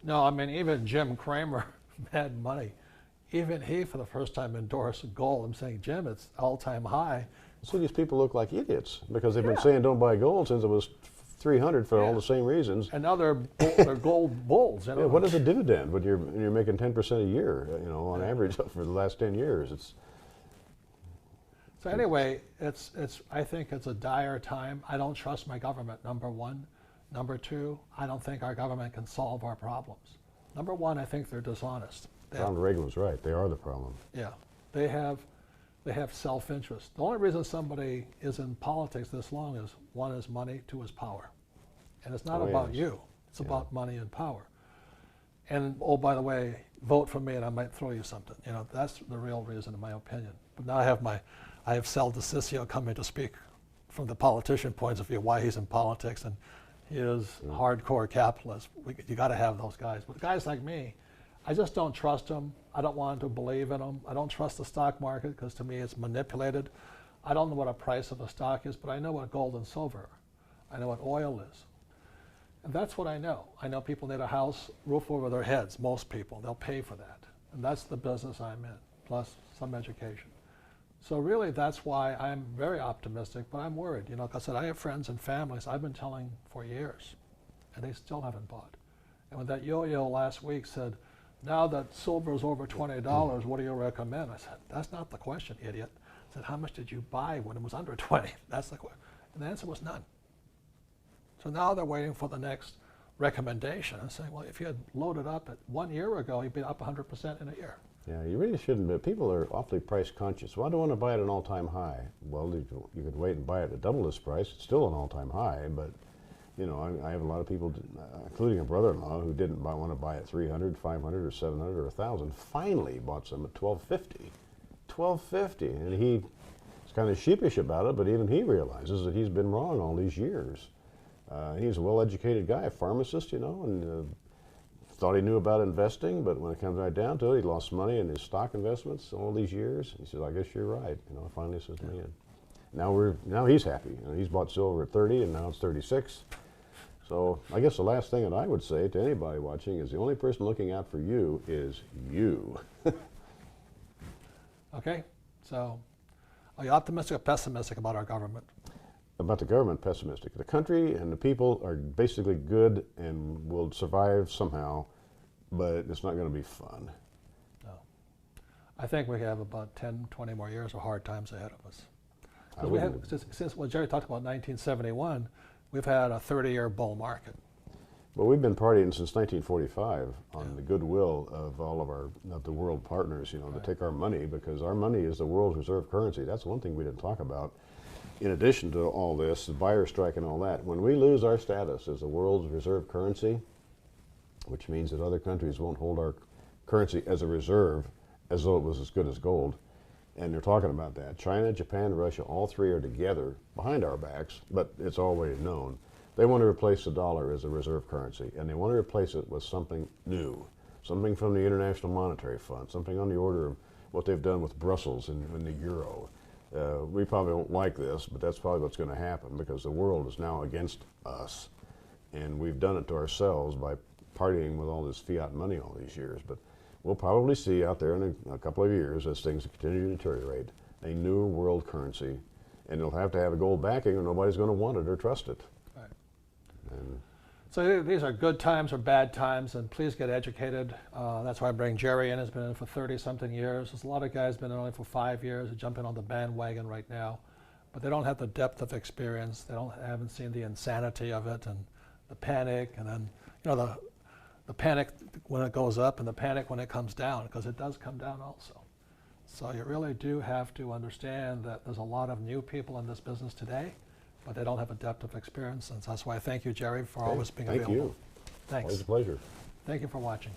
No, I mean, even Jim Cramer, Mad Money, even he for the first time endorsed gold. I'm saying, Jim, it's all-time high. So these people look like idiots because they've been Yeah. saying don't buy gold since it was 300 for all Yeah. the same reasons. And now they're gold bulls. You know? Yeah, what is a dividend when you're making 10% a year, on average for the last 10 years? So anyway, I think it's a dire time. I don't trust my government, number one. Number two, I don't think our government can solve our problems. Number one, I think they're dishonest. Ronald Reagan was right. They are the problem. Yeah, they have self-interest. The only reason somebody is in politics this long is one is money, two is power. And it's not about you. It's about money and power. And oh, by the way, vote for me and I might throw you something. That's the real reason in my opinion. But now I have Sal DeCiccio coming to speak from the politician points of view, why he's in politics, and he is hardcore capitalist. You got to have those guys. But guys like me, I just don't trust them. I don't want to believe in them. I don't trust the stock market because to me it's manipulated. I don't know what a price of a stock is, but I know what gold and silver are. I know what oil is. And that's what I know. I know people need a house, roof over their heads, most people. They'll pay for that. And that's the business I'm in, plus some education. So really that's why I'm very optimistic, but I'm worried. Like I said, I have friends and families I've been telling for years, and they still haven't bought. And when that yo-yo last week said, now that silver is over $20, what do you recommend? I said, that's not the question, idiot. I said, how much did you buy when it was under 20? That's the question. And the answer was none. So now they're waiting for the next recommendation and saying, well, if you had loaded up at 1 year ago, you'd be up 100% in a year. Yeah, you really shouldn't. But people are awfully price conscious. Well, I don't want to buy at an all-time high. Well, you could wait and buy it at double this price. It's still an all-time high, but I have a lot of people, including a brother-in-law, who didn't want to buy at 300, 500, or 700, or 1,000. Finally, bought some at 1250. 1250, and he's kind of sheepish about it, but even he realizes that he's been wrong all these years. He's a well-educated guy, a pharmacist, and thought he knew about investing, but when it comes right down to it, he lost money in his stock investments all these years. He says, "I guess you're right." Finally says, "Man." Now he's happy. He's bought silver at 30, and now it's 36. So I guess the last thing that I would say to anybody watching is the only person looking out for you is you. Okay, so are you optimistic or pessimistic about our government? About the government, pessimistic. The country and the people are basically good and will survive somehow, but it's not going to be fun. No. I think we have about 10, 20 more years of hard times ahead of us. Since Jerry talked about 1971, we've had a 30-year bull market. Well, we've been partying since 1945 on the goodwill of all of the world partners, to take our money, because our money is the world's reserve currency. That's one thing we didn't talk about. In addition to all this, the buyer strike and all that, when we lose our status as the world's reserve currency, which means that other countries won't hold our currency as a reserve as though it was as good as gold, and they're talking about that. China, Japan, Russia, all three are together behind our backs, but it's already known. They want to replace the dollar as a reserve currency, and they want to replace it with something new, something from the International Monetary Fund, something on the order of what they've done with Brussels and the euro. We probably don't like this, but that's probably what's going to happen, because the world is now against us, and we've done it to ourselves by partying with all this fiat money all these years. But we'll probably see out there in a couple of years, as things continue to deteriorate, a new world currency, and it'll have to have a gold backing or nobody's going to want it or trust it. Right. And so these are good times or bad times, and please get educated. That's why I bring Jerry in. He's been in for 30-something years. There's a lot of guys been in only for 5 years who jump in on the bandwagon right now, but they don't have the depth of experience. They haven't seen the insanity of it and the panic, and then the panic when it goes up and the panic when it comes down, because it does come down also. So you really do have to understand that there's a lot of new people in this business today, but they don't have a depth of experience, and that's why I thank you, Jerry, for always being available. Thank you. Thanks. Always a pleasure. Thank you for watching.